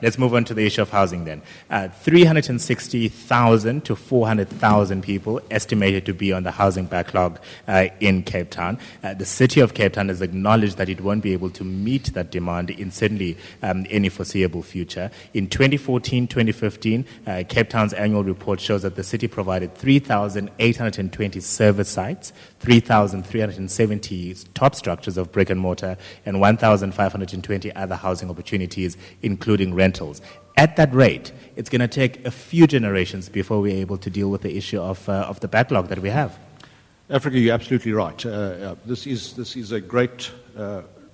let's move on to the issue of housing then. 360,000 to 400,000 people estimated to be on the housing backlog in Cape Town. The city of Cape Town has acknowledged that it won't be able to meet that demand in certainly any foreseeable future. In 2014-2015, Cape Town's annual report shows that the city provided 3,820 service sites, 3,370 top structures of brick and mortar, and 1,520 other housing opportunities, including rentals. At that rate, it's going to take a few generations before we're able to deal with the issue of the backlog that we have. Africa, you're absolutely right. This is a great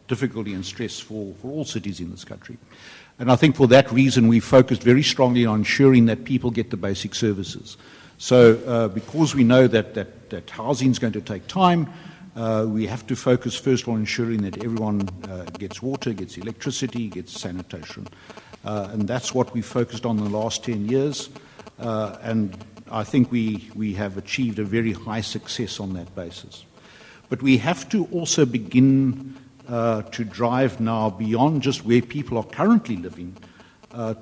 difficulty and stress for all cities in this country. And I think for that reason, we focused very strongly on ensuring that people get the basic services. So because we know that housing is going to take time, we have to focus first on ensuring that everyone gets water, gets electricity, gets sanitation. And that's what we focused on in the last 10 years. And I think we have achieved a very high success on that basis. But we have to also begin to drive now beyond just where people are currently living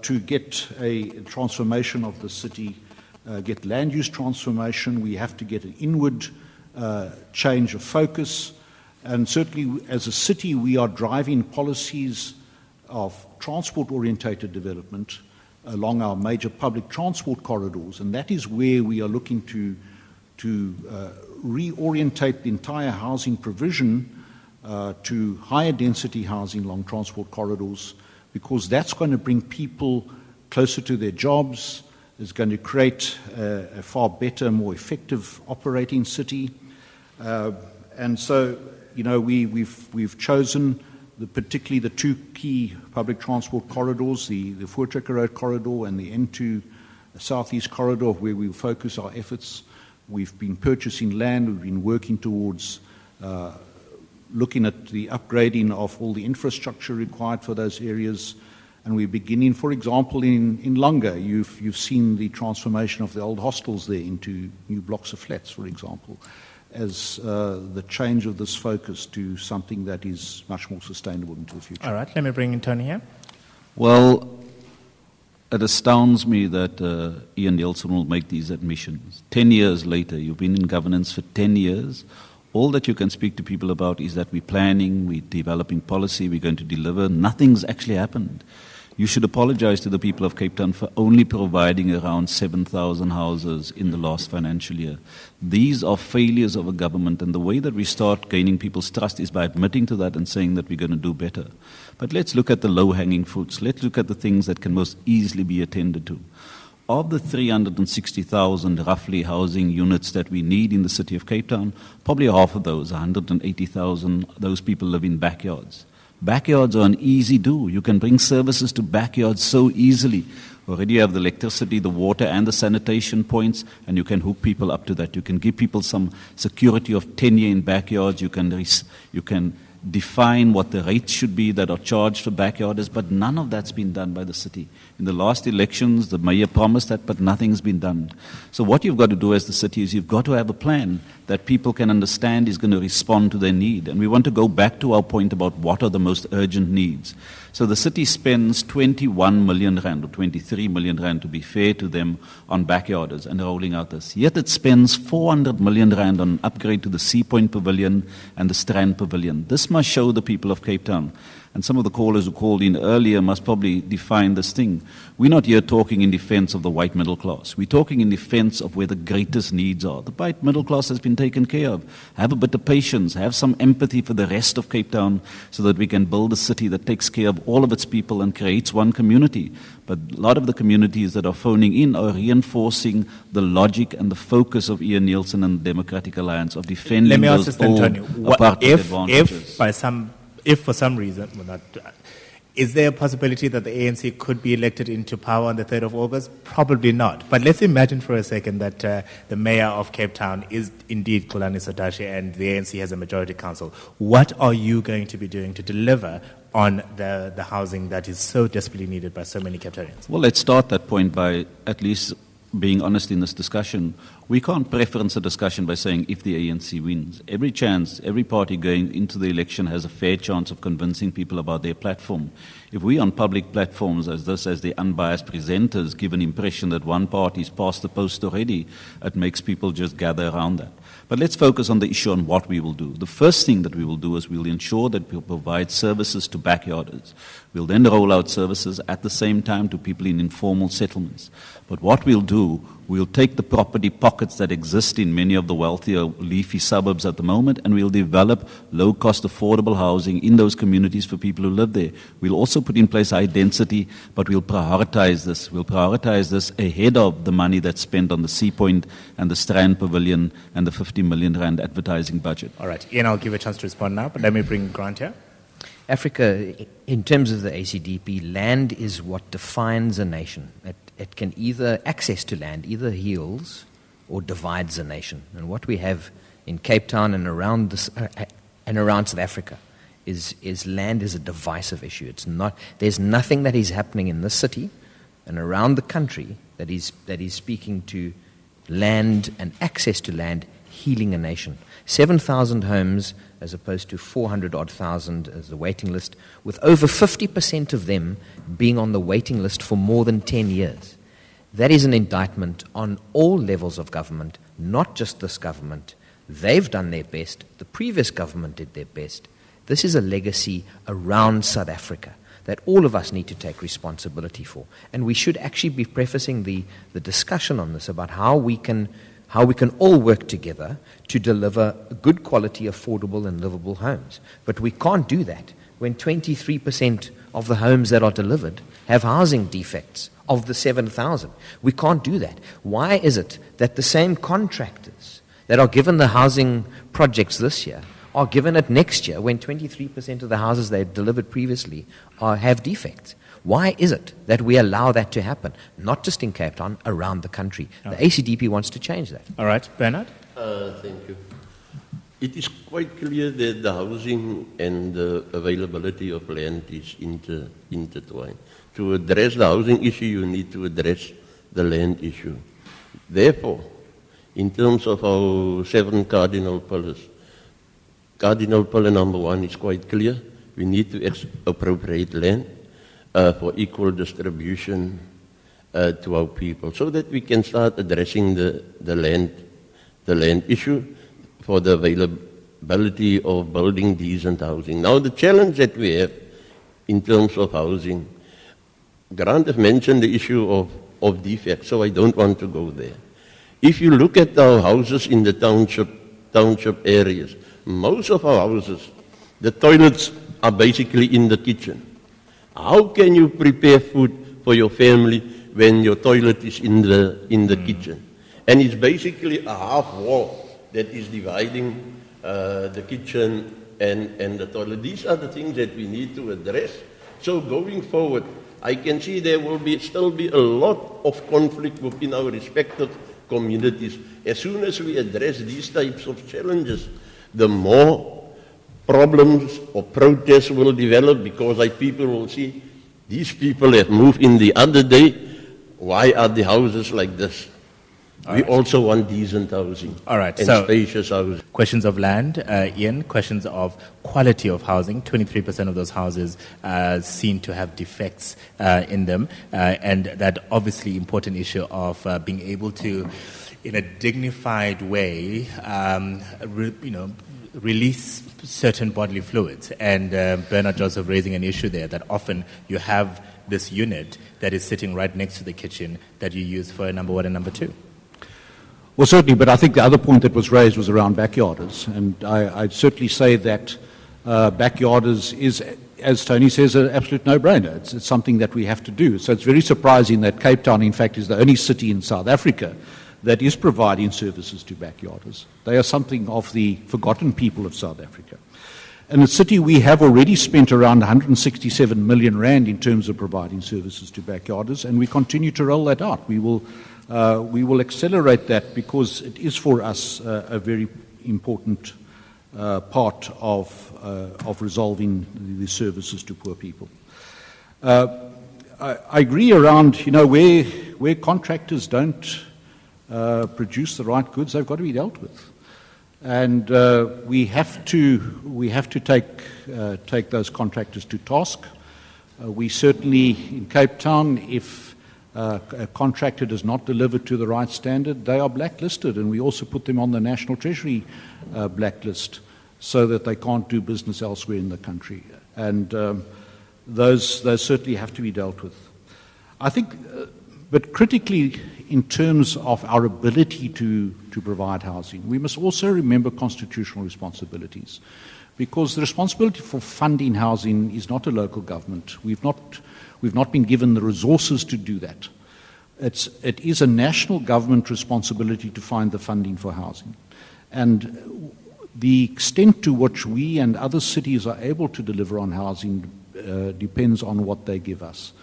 to get a transformation of the city, get land use transformation. We have to get an inward change of focus. And certainly as a city, we are driving policies of transport-orientated development along our major public transport corridors, and that is where we are looking to reorientate the entire housing provision to higher density housing along transport corridors, because that's going to bring people closer to their jobs, is going to create a far better, more effective operating city. And so, we've chosen particularly the two key public transport corridors, the Voortrekker Road corridor and the N2 Southeast corridor, where we focus our efforts. We've been purchasing land, we've been working towards looking at the upgrading of all the infrastructure required for those areas. And we're beginning, for example, in Langa, you've seen the transformation of the old hostels there into new blocks of flats, for example, as the change of this focus to something that is much more sustainable into the future. All right, let me bring in Tony here. Well, it astounds me that Ian Nielsen will make these admissions. 10 years later, you've been in governance for 10 years. All that you can speak to people about is that we're planning, we're developing policy, we're going to deliver. Nothing's actually happened. You should apologize to the people of Cape Town for only providing around 7,000 houses in the last financial year. These are failures of a government, and the way that we start gaining people's trust is by admitting to that and saying that we're going to do better. But let's look at the low-hanging fruits. Let's look at the things that can most easily be attended to. Of the 360,000 roughly housing units that we need in the city of Cape Town, probably half of those, 180,000, those people live in backyards. Backyards are an easy do. You can bring services to backyards so easily. Already you have the electricity, the water, and the sanitation points, and you can hook people up to that. You can give people some security of tenure in backyards. You can define what the rates should be that are charged for backyarders, but none of that's been done by the city. In the last elections, the mayor promised that, but nothing's been done. So what you've got to do as the city is you've got to have a plan that people can understand is going to respond to their need. And we want to go back to our point about what are the most urgent needs. So the city spends 21 million rand, or 23 million rand to be fair to them, on backyarders and rolling out this. Yet it spends 400 million rand on upgrade to the Sea Point Pavilion and the Strand Pavilion. This must show the people of Cape Town. And some of the callers who called in earlier must probably define this thing. We're not here talking in defense of the white middle class. We're talking in defense of where the greatest needs are. The white middle class has been taken care of. Have a bit of patience. Have some empathy for the rest of Cape Town so that we can build a city that takes care of all of its people and creates one community. But a lot of the communities that are phoning in are reinforcing the logic and the focus of Ian Nielsen and the Democratic Alliance of defending Let me ask those this then, Tony. If for some reason, is there a possibility that the ANC could be elected into power on the 3rd of August? Probably not. But let's imagine for a second that the mayor of Cape Town is indeed Xolani Sotashe and the ANC has a majority council. What are you going to be doing to deliver on the housing that is so desperately needed by so many Cape Townians? Well, let's start that point by at least being honest in this discussion. We can't preference a discussion by saying if the ANC wins. Every chance, every party going into the election has a fair chance of convincing people about their platform. If we on public platforms as the unbiased presenters give an impression that one party's passed the post already, it makes people just gather around that. But let's focus on the issue on what we will do. The first thing that we will do is we'll ensure that we'll provide services to backyarders. We'll then roll out services at the same time to people in informal settlements. But what we'll do, we'll take the property pockets that exist in many of the wealthier, leafy suburbs at the moment, and we'll develop low-cost, affordable housing in those communities for people who live there. We'll also put in place high density, but we'll prioritize this. We'll prioritize this ahead of the money that's spent on the Sea Point and the Strand Pavilion and the 50 million rand advertising budget. All right, Ian, I'll give you a chance to respond now, but let me bring Grant here. Africa, in terms of the ACDP, land is what defines a nation. It can either, access to land either heals or divides a nation. And what we have in Cape Town and around South Africa is land is a divisive issue. It's not. There's nothing that is happening in this city and around the country that is speaking to land and access to land healing a nation. 7,000 homes as opposed to 400-odd thousand as the waiting list, with over 50% of them being on the waiting list for more than 10 years. That is an indictment on all levels of government, not just this government. They've done their best. The previous government did their best. This is a legacy around South Africa that all of us need to take responsibility for. And we should actually be prefacing the discussion on this about how we can all work together to deliver good quality, affordable and livable homes. But we can't do that when 23% of the homes that are delivered have housing defects of the 7,000. We can't do that. Why is it that the same contractors that are given the housing projects this year are given it next year when 23% of the houses they've delivered previously have defects? Why is it that we allow that to happen, not just in Cape Town, around the country? The ACDP wants to change that. All right, Bernard? Thank you. It is quite clear that the housing and the availability of land is intertwined. To address the housing issue, you need to address the land issue. Therefore, in terms of our 7 cardinal pillars, cardinal pillar number 1 is quite clear. We need to expropriate land for equal distribution to our people, so that we can start addressing the land issue for the availability of building decent housing. Now, the challenge that we have in terms of housing, Grant has mentioned the issue of defects, so I don't want to go there. If you look at our houses in the township areas, most of our houses, the toilets are basically in the kitchen. How can you prepare food for your family when your toilet is in the kitchen? And it's basically a half wall that is dividing the kitchen and the toilet. These are the things that we need to address. So going forward, I can see there will still be a lot of conflict within our respective communities. As soon as we address these types of challenges, the more problems or protests will develop, because people will see, these people have moved in the other day, why are the houses like this? We also want decent housing. All right, and so spacious housing. Questions of land, Ian, questions of quality of housing. 23% of those houses seem to have defects in them, and that obviously important issue of being able to, in a dignified way, release certain bodily fluids. And Bernard Joseph raising an issue there that often you have this unit that is sitting right next to the kitchen that you use for number 1 and number 2. Well, certainly, but I think the other point that was raised was around backyarders. And I'd certainly say that backyarders is, as Tony says, an absolute no-brainer. It's something that we have to do. So it's very surprising that Cape Town, in fact, is the only city in South Africa that is providing services to backyarders. They are something of the forgotten people of South Africa. In the city, we have already spent around 167 million rand in terms of providing services to backyarders, and we continue to roll that out. We will accelerate that because it is for us a very important part of resolving the services to poor people. I agree around, where contractors don't produce the right goods, they've got to be dealt with. And we have to take those contractors to task. We certainly, in Cape Town, if a contractor does not deliver to the right standard, they are blacklisted, and we also put them on the National Treasury blacklist so that they can't do business elsewhere in the country. And those certainly have to be dealt with. I think, but critically, in terms of our ability to provide housing, we must also remember constitutional responsibilities, because the responsibility for funding housing is not a local government. We've not been given the resources to do that. It is a national government responsibility to find the funding for housing. And the extent to which we and other cities are able to deliver on housing depends on what they give us.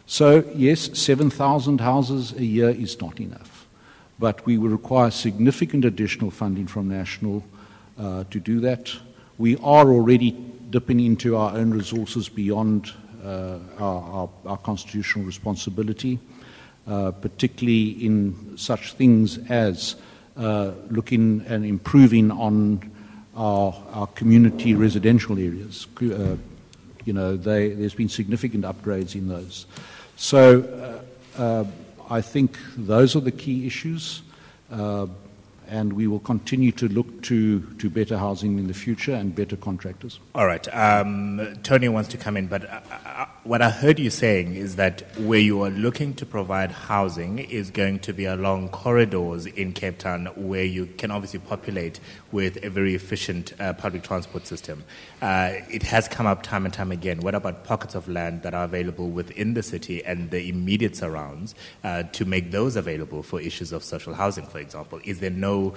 So, yes, 7,000 houses a year is not enough, but we will require significant additional funding from national to do that. We are already dipping into our own resources beyond our constitutional responsibility, particularly in such things as looking and improving on our community residential areas. There's been significant upgrades in those. So I think those are the key issues, and we will continue to look to better housing in the future and better contractors. All right. Tony wants to come in, but what I heard you saying is that where you are looking to provide housing is going to be along corridors in Cape Town where you can obviously populate with a very efficient public transport system. It has come up time and time again. What about pockets of land that are available within the city and the immediate surrounds to make those available for issues of social housing, for example? Is there no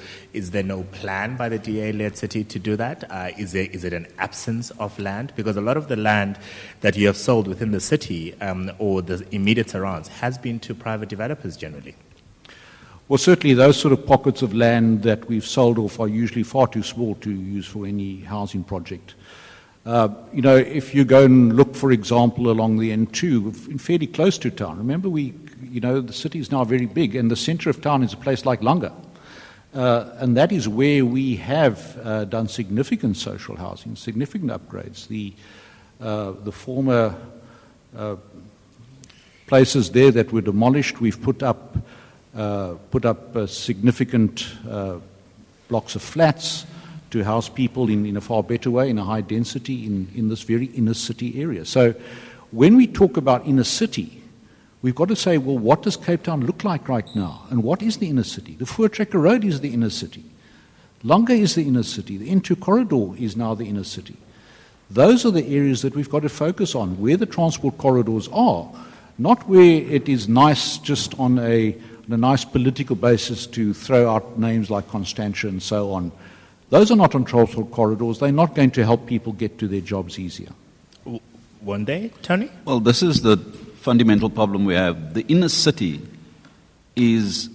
plan by the DA-led city to do that? Is it an absence of land? Because a lot of the land that you have sold within the city or the immediate surrounds has been to private developers generally. Well, certainly those sort of pockets of land that we've sold off are usually far too small to use for any housing project. If you go and look, for example, along the N2, fairly close to town, remember the city is now very big, and the center of town is a place like Langa. And that is where we have done significant social housing, significant upgrades. The former places there that were demolished, we've put up significant blocks of flats to house people in a far better way, in a high density, in this very inner city area. So when we talk about inner city, we've got to say, well, what does Cape Town look like right now? And what is the inner city? The Voortrekker Road is the inner city. Langa is the inner city. The N2 corridor is now the inner city. Those are the areas that we've got to focus on, where the transport corridors are, not where it is nice just on a nice political basis to throw out names like Constantia and so on. Those are not on transport corridors. They're not going to help people get to their jobs easier. One day, Tony? Well, this is the fundamental problem we have. The inner city is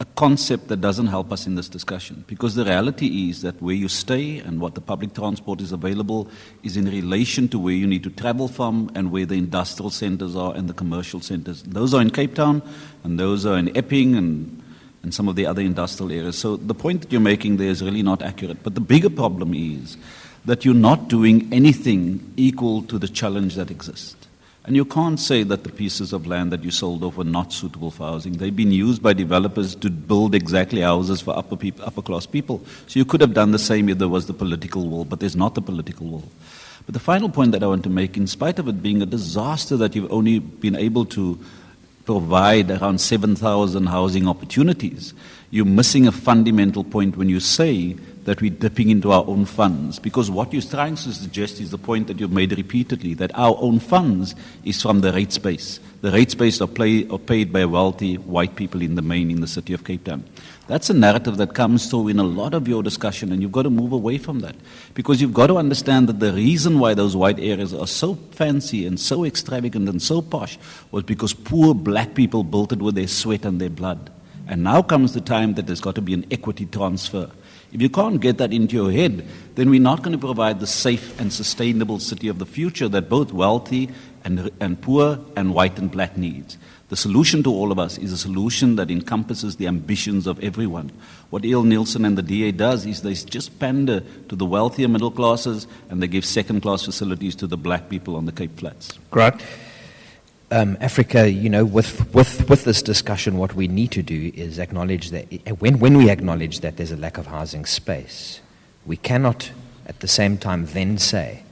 a concept that doesn't help us in this discussion, because the reality is that where you stay and what the public transport is available is in relation to where you need to travel from and where the industrial centers are and the commercial centers. Those are in Cape Town, and those are in Epping and some of the other industrial areas. So the point that you're making there is really not accurate. But the bigger problem is that you're not doing anything equal to the challenge that exists. And you can't say that the pieces of land that you sold off were not suitable for housing. They've been used by developers to build exactly houses for upper class people. So you could have done the same if there was the political will, but there's not the political will. But the final point that I want to make, in spite of it being a disaster that you've only been able to provide around 7,000 housing opportunities, you're missing a fundamental point when you say that we're dipping into our own funds, because what you're trying to suggest is the point that you've made repeatedly, that our own funds is from the rates base. The rates base are paid by wealthy white people in the main in the city of Cape Town. That's a narrative that comes through in a lot of your discussion, and you've got to move away from that, because you've got to understand that the reason why those white areas are so fancy and so extravagant and so posh was because poor black people built it with their sweat and their blood. And now comes the time that there's got to be an equity transfer. If you can't get that into your head, then we're not going to provide the safe and sustainable city of the future that both wealthy and poor and white and black needs. The solution to all of us is a solution that encompasses the ambitions of everyone. What E.L. Nielsen and the DA does is they just pander to the wealthier middle classes and they give second-class facilities to the black people on the Cape Flats. Grant? Africa, with this discussion, what we need to do is acknowledge that when we acknowledge that there's a lack of housing space, we cannot at the same time then say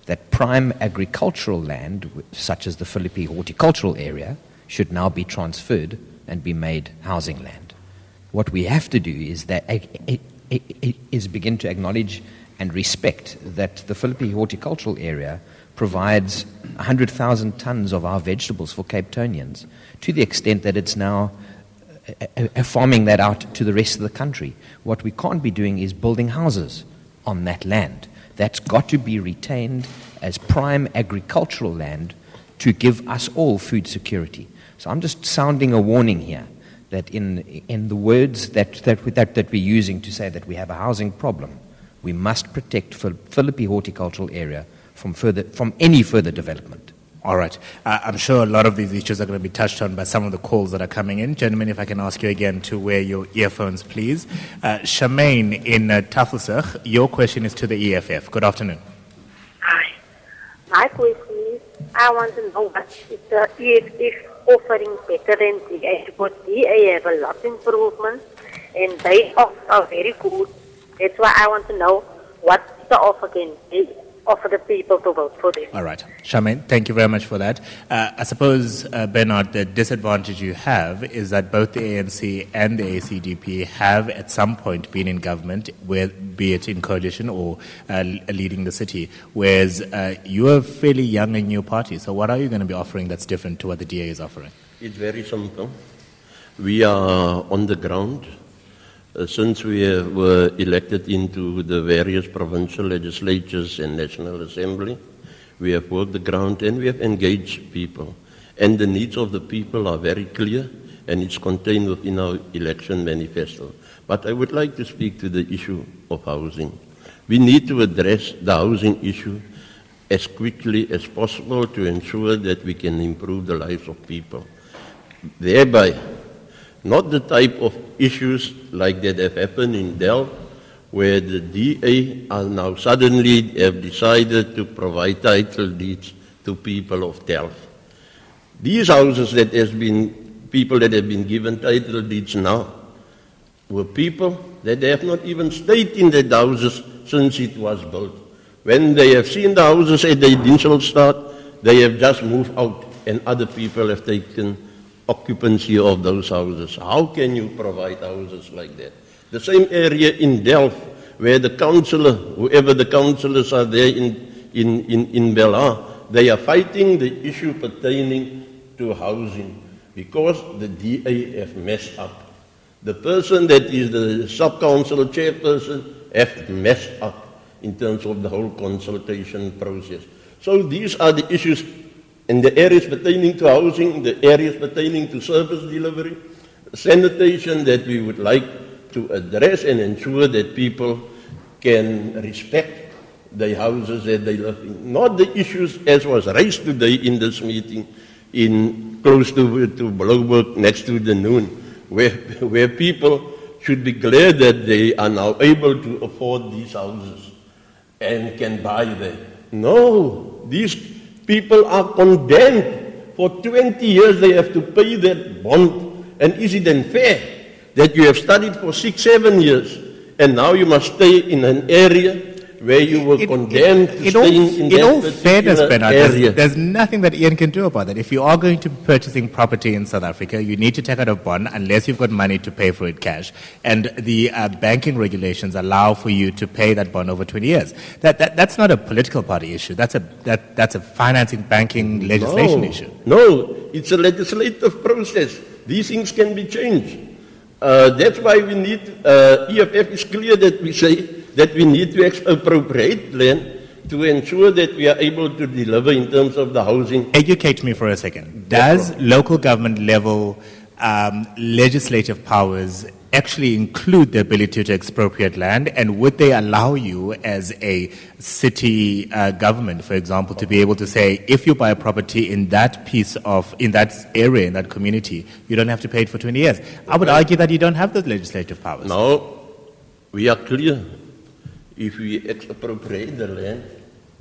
that prime agricultural land, such as the Philippi horticultural area, should now be transferred and be made housing land. What we have to do is begin to acknowledge and respect that the Philippi horticultural area provides 100,000 tons of our vegetables for Cape Townians, to the extent that it's now farming that out to the rest of the country. What we can't be doing is building houses on that land. That's got to be retained as prime agricultural land to give us all food security. So I'm just sounding a warning here that in the words that we're using to say that we have a housing problem, we must protect Philippi horticultural area from any further development. All right. I'm sure a lot of these issues are going to be touched on by some of the calls that are coming in. Gentlemen, if I can ask you again to wear your earphones, please. Charmaine in Tafelsig, your question is to the EFF. Good afternoon. Hi. My question is, I want to know what is the EFF offering better than DA, because DA have a lot of improvements and they are very good. That's why I want to know what the offer can be. Offer the people to vote for them. All right. Charmaine, thank you very much for that. I suppose, Bernard, the disadvantage you have is that both the ANC and the ACDP have at some point been in government, be it in coalition or leading the city, whereas you are a fairly young and new party. So what are you going to be offering that's different to what the DA is offering? It's very simple. We are on the ground. Since we were elected into the various provincial legislatures and National Assembly, we have worked the ground and we have engaged people. And the needs of the people are very clear and it's contained within our election manifesto. But I would like to speak to the issue of housing. We need to address the housing issue as quickly as possible to ensure that we can improve the lives of people. Thereby, not the type of issues like that have happened in Delft, where the DA are now suddenly have decided to provide title deeds to people of Delft. These houses that people that have been given title deeds now were people that have not even stayed in the houses since it was built. When they have seen the houses at the initial start, they have just moved out and other people have taken occupancy of those houses. How can you provide houses like that? The same area in Delft, where the councillor, whoever the councillors are there in Bella, they are fighting the issue pertaining to housing because the DA have messed up. The person that is the sub-council chairperson have messed up in terms of the whole consultation process. So these are the issues in the areas pertaining to housing, the areas pertaining to service delivery, sanitation that we would like to address and ensure that people can respect the houses that they live in. Not the issues as was raised today in this meeting in close to Bloemberg next to the Noon, where people should be glad that they are now able to afford these houses and can buy them. No, these people are condemned. For 20 years they have to pay that bond. And is it then fair that you have studied for 6-7 years and now you must stay in an area where you were condemned to stay in that particular area? There's nothing that Ian can do about that. If you are going to be purchasing property in South Africa, you need to take out a bond unless you've got money to pay for it cash. And the banking regulations allow for you to pay that bond over 20 years. That's not a political party issue. That's a financing, banking, legislation issue. No, it's a legislative process. These things can be changed. That's why we need, EFF is clear that we say that we need to expropriate land to ensure that we are able to deliver in terms of the housing. Educate me for a second. Does local government level legislative powers actually include the ability to expropriate land, and would they allow you as a city government, for example, to be able to say, if you buy a property in that in that area, in that community, you don't have to pay it for 20 years? I would argue that you don't have those legislative powers. Now, we are clear. If we expropriate the land,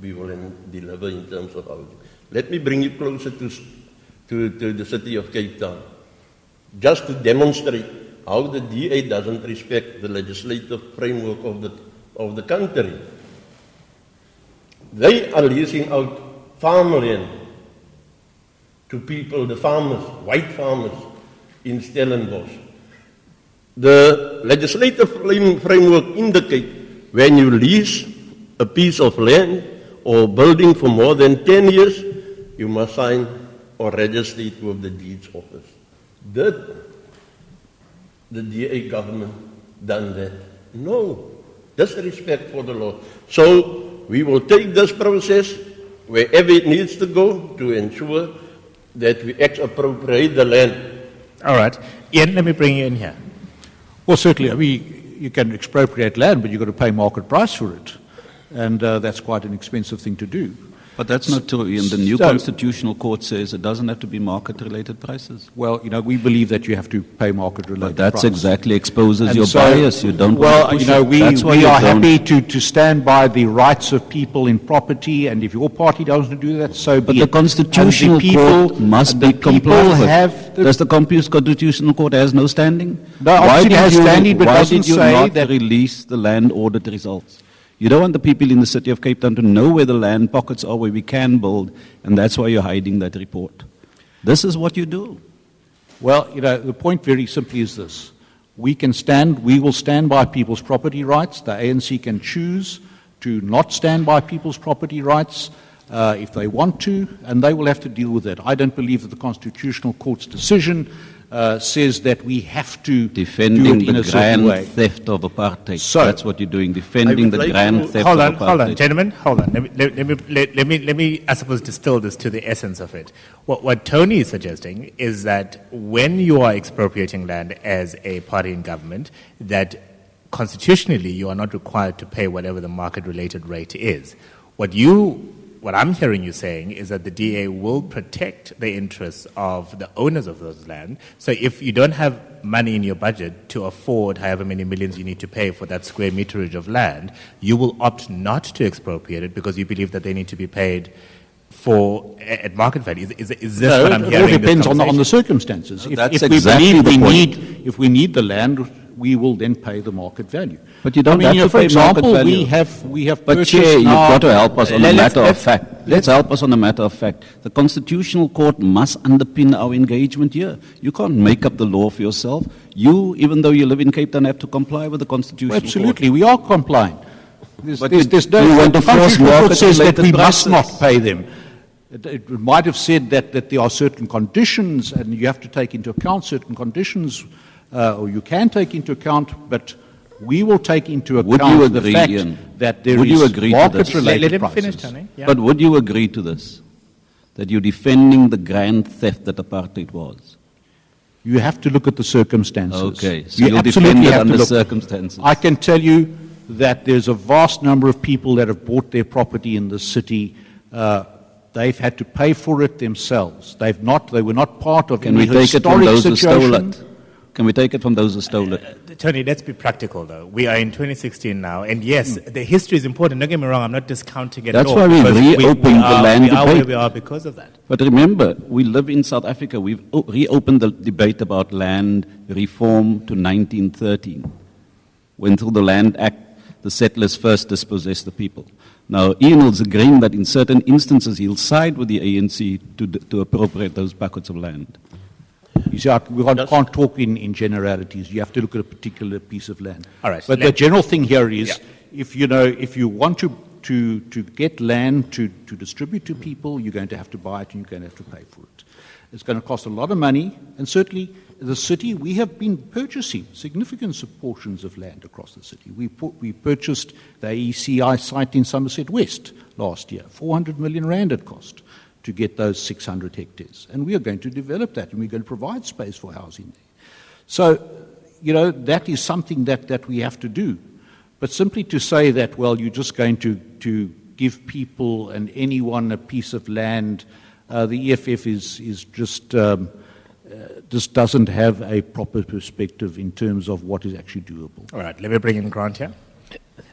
we will deliver in terms of housing. Let me bring you closer to the city of Cape Town, just to demonstrate how the DA doesn't respect the legislative framework of the country. They are leasing out farmland to people, the farmers, white farmers in Stellenbosch. The legislative framework indicates when you lease a piece of land or building for more than 10 years, you must sign or register it with the deeds office. Did the DA government done that? No. Disrespect for the law. So we will take this process wherever it needs to go to ensure that we expropriate the land. All right. Ian, let me bring you in here. Well, certainly, I mean, you can expropriate land, but you've got to pay market price for it. And that's quite an expensive thing to do. But that's not true, Ian. The new Constitutional Court says it doesn't have to be market-related prices. Well, you know, we believe that you have to pay market-related prices. That's exactly exposes and your bias. You don't well, want to push you know, we are happy to stand by the rights of people in property, and if your party doesn't do that, so be it. But the Constitutional Court must be complied with. Does the Constitutional Court has no standing? No, obviously it has standing, but doesn't say that. Why did you not release the land audit results? You don't want the people in the city of Cape Town to know where the land pockets are where we can build, and that's why you're hiding that report. This is what you do. Well, you know, the point very simply is this. We will stand by people's property rights. The ANC can choose to not stand by people's property rights if they want to, and they will have to deal with that. I don't believe that the Constitutional Court's decision says that we have to defending do it in the a certain way. Grand theft of apartheid. So that's what you're doing, defending the grand theft of apartheid. Hold on, gentlemen, hold on. Let me, I suppose, distill this to the essence of it. What Tony is suggesting is that when you are expropriating land as a party in government, that constitutionally you are not required to pay whatever the market-related rate is. What I'm hearing you saying is that the DA will protect the interests of the owners of those land. So if you don't have money in your budget to afford however many millions you need to pay for that square meterage of land, you will opt not to expropriate it because you believe that they need to be paid for at market value. Is this what I'm hearing? It all depends on the circumstances. If we need the land, we will then pay the market value. But you don't have to for pay example, market value. we have But Chair, you've got to help us on a matter of fact. Let's help us on a matter of fact. The Constitutional Court must underpin our engagement here. You can't make up the law for yourself. You, even though you live in Cape Town, have to comply with the Constitutional Court. Absolutely, we are complying. But there's no the Constitutional Court says that we must not pay them. It might have said that there are certain conditions, and you have to take into account certain conditions, or you can take into account, but we will take into account the fact that there is market-related prices. Finish, Tony. Yeah. But would you agree to this, that you're defending the grand theft that apartheid was? You have to look at the circumstances. Okay, so you'll defend it under circumstances. I can tell you that there's a vast number of people that have bought their property in the city. They've had to pay for it themselves. They were not part of any historic situation. Can we take it from those who stole it? Tony, let's be practical, though. We are in 2016 now, and yes, the history is important. Don't get me wrong, I'm not discounting it at all. That's why we reopened the land debate. We are where we are because of that. But remember, we live in South Africa. We've reopened the debate about land reform to 1913, when through the Land Act, the settlers first dispossessed the people. Now, Ian is agreeing that in certain instances he'll side with the ANC to appropriate those buckets of land. You see, we can't talk in generalities. You have to look at a particular piece of land. All right. But the general thing here is, if you want to get land to distribute to people, you're going to have to buy it and you're going to have to pay for it. It's going to cost a lot of money, and certainly the city, we have been purchasing significant portions of land across the city. We purchased the AECI site in Somerset West last year. 400 million rand it cost to get those 600 hectares. And we are going to develop that, and we're going to provide space for housing there. So, that is something that we have to do. But simply to say that, well, you're just going to give people and anyone a piece of land, the EFF is just doesn't have a proper perspective in terms of what is actually doable. All right, let me bring in Grant here.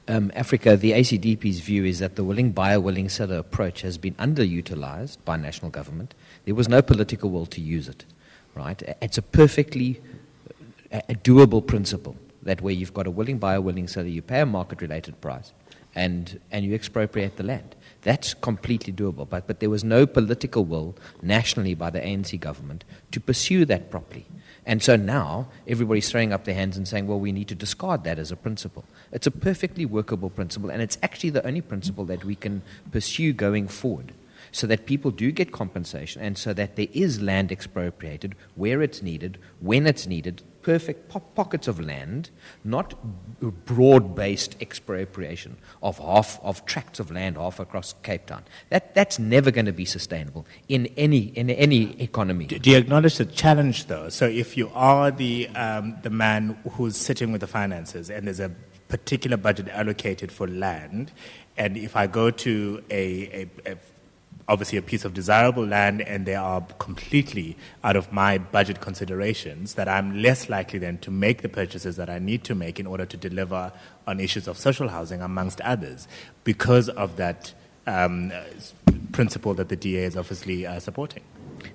Africa, the ACDP's view is that the willing buyer, willing seller approach has been underutilized by national government. There was no political will to use it, right? It's a perfectly a doable principle that where you've got a willing buyer, willing seller, you pay a market-related price and you expropriate the land. That's completely doable. But there was no political will nationally by the ANC government to pursue that properly. And so now everybody's throwing up their hands and saying, well, we need to discard that as a principle. It's a perfectly workable principle, and it's actually the only principle that we can pursue going forward so that people do get compensation and so that there is land expropriated where it's needed, when it's needed, perfect pockets of land, not broad-based expropriation of tracts of land half across Cape Town. That's never going to be sustainable in any economy. Do you acknowledge the challenge, though? So if you are the man who's sitting with the finances and there's a particular budget allocated for land, and if I go to obviously a piece of desirable land and they are completely out of my budget considerations, that I'm less likely then to make the purchases that I need to make in order to deliver on issues of social housing, amongst others, because of that principle that the DA is obviously supporting.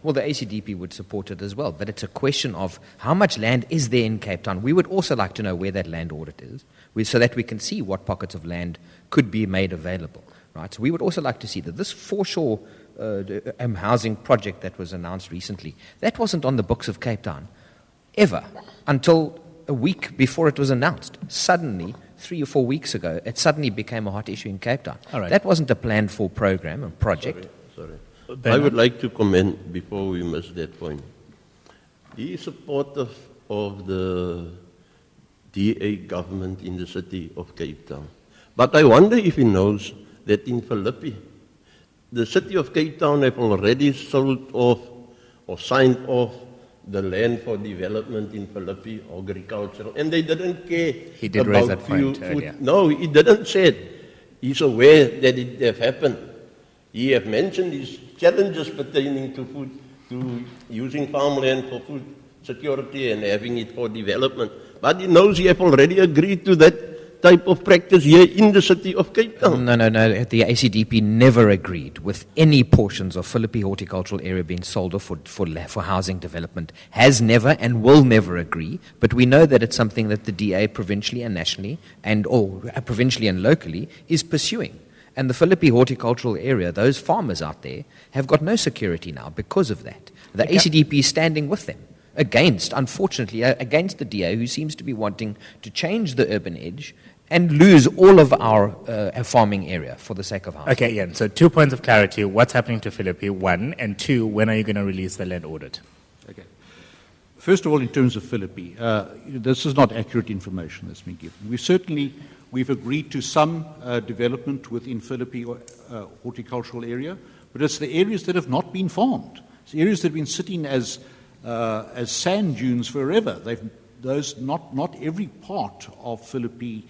Well, the ACDP would support it as well, but it's a question of how much land is there in Cape Town. We would also like to know where that land audit is, so that we can see what pockets of land could be made available. Right. So we would also like to see that this foreshore housing project that was announced recently, that wasn't on the books of Cape Town ever until a week before it was announced. Suddenly, 3 or 4 weeks ago, it suddenly became a hot issue in Cape Town. All right. That wasn't a planned for program or project. Sorry. I would like to comment before we miss that point. He is supportive of the DA government in the city of Cape Town. But I wonder if he knows that in Philippi, the city of Cape Town have already sold off or signed off the land for development in Philippi, agricultural, and they didn't care. He did raise that point earlier. No, he didn't say it. He's aware that it have happened. He have mentioned these challenges pertaining to food, to using farmland for food security and having it for development. But he knows he have already agreed to that type of practice here in the city of Cape Town. No. The ACDP never agreed with any portions of Philippi horticultural area being sold off for housing development. Has never and will never agree. But we know that it's something that the DA provincially and nationally or provincially and locally is pursuing. And the Philippi horticultural area, those farmers out there, have got no security now because of that. The ACDP is standing with them. Unfortunately, against the DA, who seems to be wanting to change the urban edge and lose all of our farming area for the sake of housing. Okay, Ian, so 2 points of clarity. What's happening to Philippi, 1, and 2, when are you going to release the land audit? Okay. First of all, in terms of Philippi, this is not accurate information that's been given. We've agreed to some development within Philippi horticultural area, but it's the areas that have not been farmed. It's areas that have been sitting as sand dunes forever. Not every part of Philippi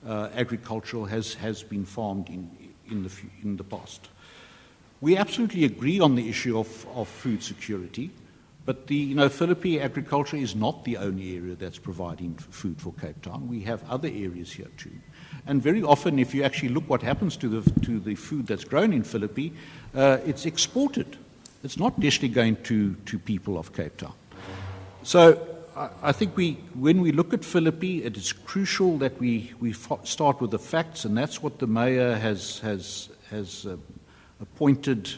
agricultural has been farmed in the past. We absolutely agree on the issue of food security, but Philippi agriculture is not the only area that's providing food for Cape Town. We have other areas here too, and very often, if you actually look what happens to the food that's grown in Philippi, it's exported. It's not necessarily going to people of Cape Town. So I think when we look at Philippi, it is crucial that we start with the facts, and that's what the mayor has appointed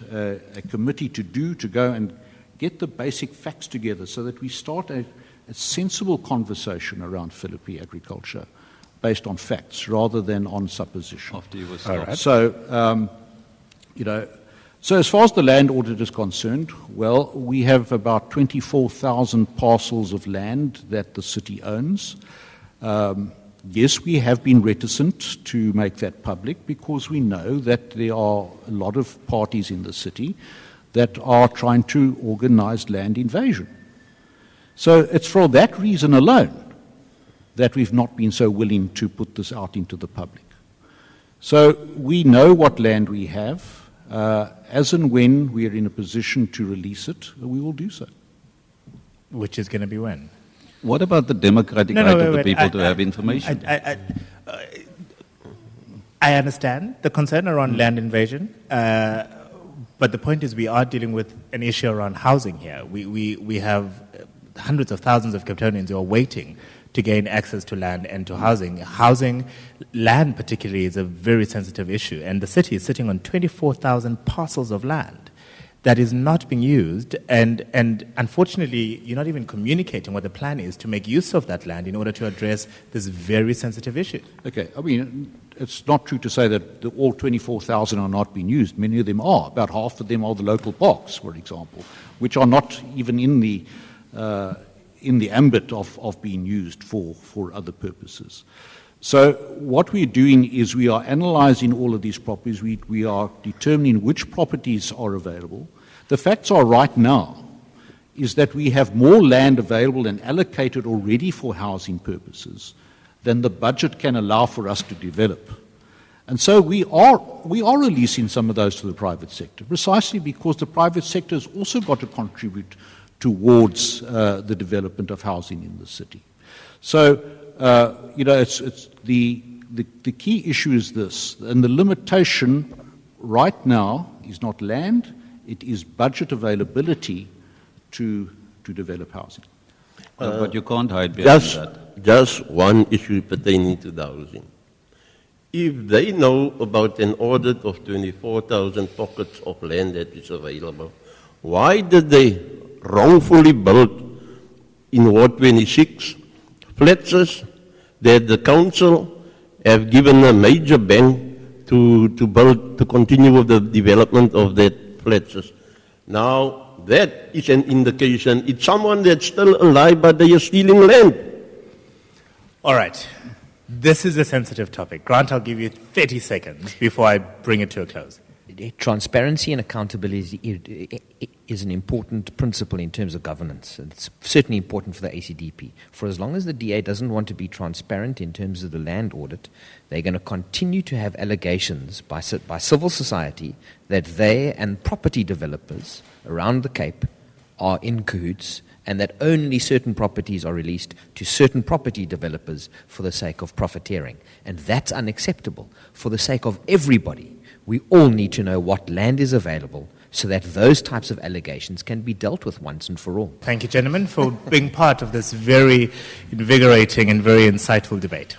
a committee to do, to go and get the basic facts together so that we start a sensible conversation around Philippi agriculture based on facts rather than on supposition. After you were Right. So, so as far as the land audit is concerned, well, we have about 24,000 parcels of land that the city owns. Yes, we have been reticent to make that public because we know that there are a lot of parties in the city that are trying to organize land invasion. So it's for that reason alone that we've not been so willing to put this out into the public. So we know what land we have. As and when we are in a position to release it, we will do so. Which is going to be when? What about the democratic right of the people to have information? I understand the concern around land invasion, but the point is we are dealing with an issue around housing here. We have hundreds of thousands of Capetonians who are waiting to gain access to land and to housing. Housing, land particularly, is a very sensitive issue, and the city is sitting on 24,000 parcels of land that is not being used, and unfortunately, you're not even communicating what the plan is to make use of that land in order to address this very sensitive issue. Okay, I mean, it's not true to say that all 24,000 are not being used. Many of them are. About half of them are the local parks, for example, which are not even in the ambit of being used for other purposes. So what we're doing is we are analyzing all of these properties. We are determining which properties are available. The facts are right now is that we have more land available and allocated already for housing purposes than the budget can allow for us to develop. And so we are releasing some of those to the private sector, precisely because the private sector has also got to contribute towards the development of housing in the city. So, it's the key issue is this, and the limitation right now is not land, it is budget availability to develop housing. But you can't hide behind that. Just one issue pertaining to the housing. If they know about an audit of 24,000 pockets of land that is available, why did they wrongfully build in Ward 26 flats that the council have given a major ban to build, to continue with the development of that flats? Now, that is an indication it's someone that's still alive, but they are stealing land. All right. This is a sensitive topic. Grant, I'll give you 30 seconds before I bring it to a close. Transparency and accountability is an important principle in terms of governance. It's certainly important for the ACDP. For as long as the DA doesn't want to be transparent in terms of the land audit, they're going to continue to have allegations by civil society that they and property developers around the Cape are in cahoots and that only certain properties are released to certain property developers for the sake of profiteering. And that's unacceptable. For the sake of everybody, we all need to know what land is available so that those types of allegations can be dealt with once and for all. Thank you, gentlemen, for being part of this very invigorating and very insightful debate.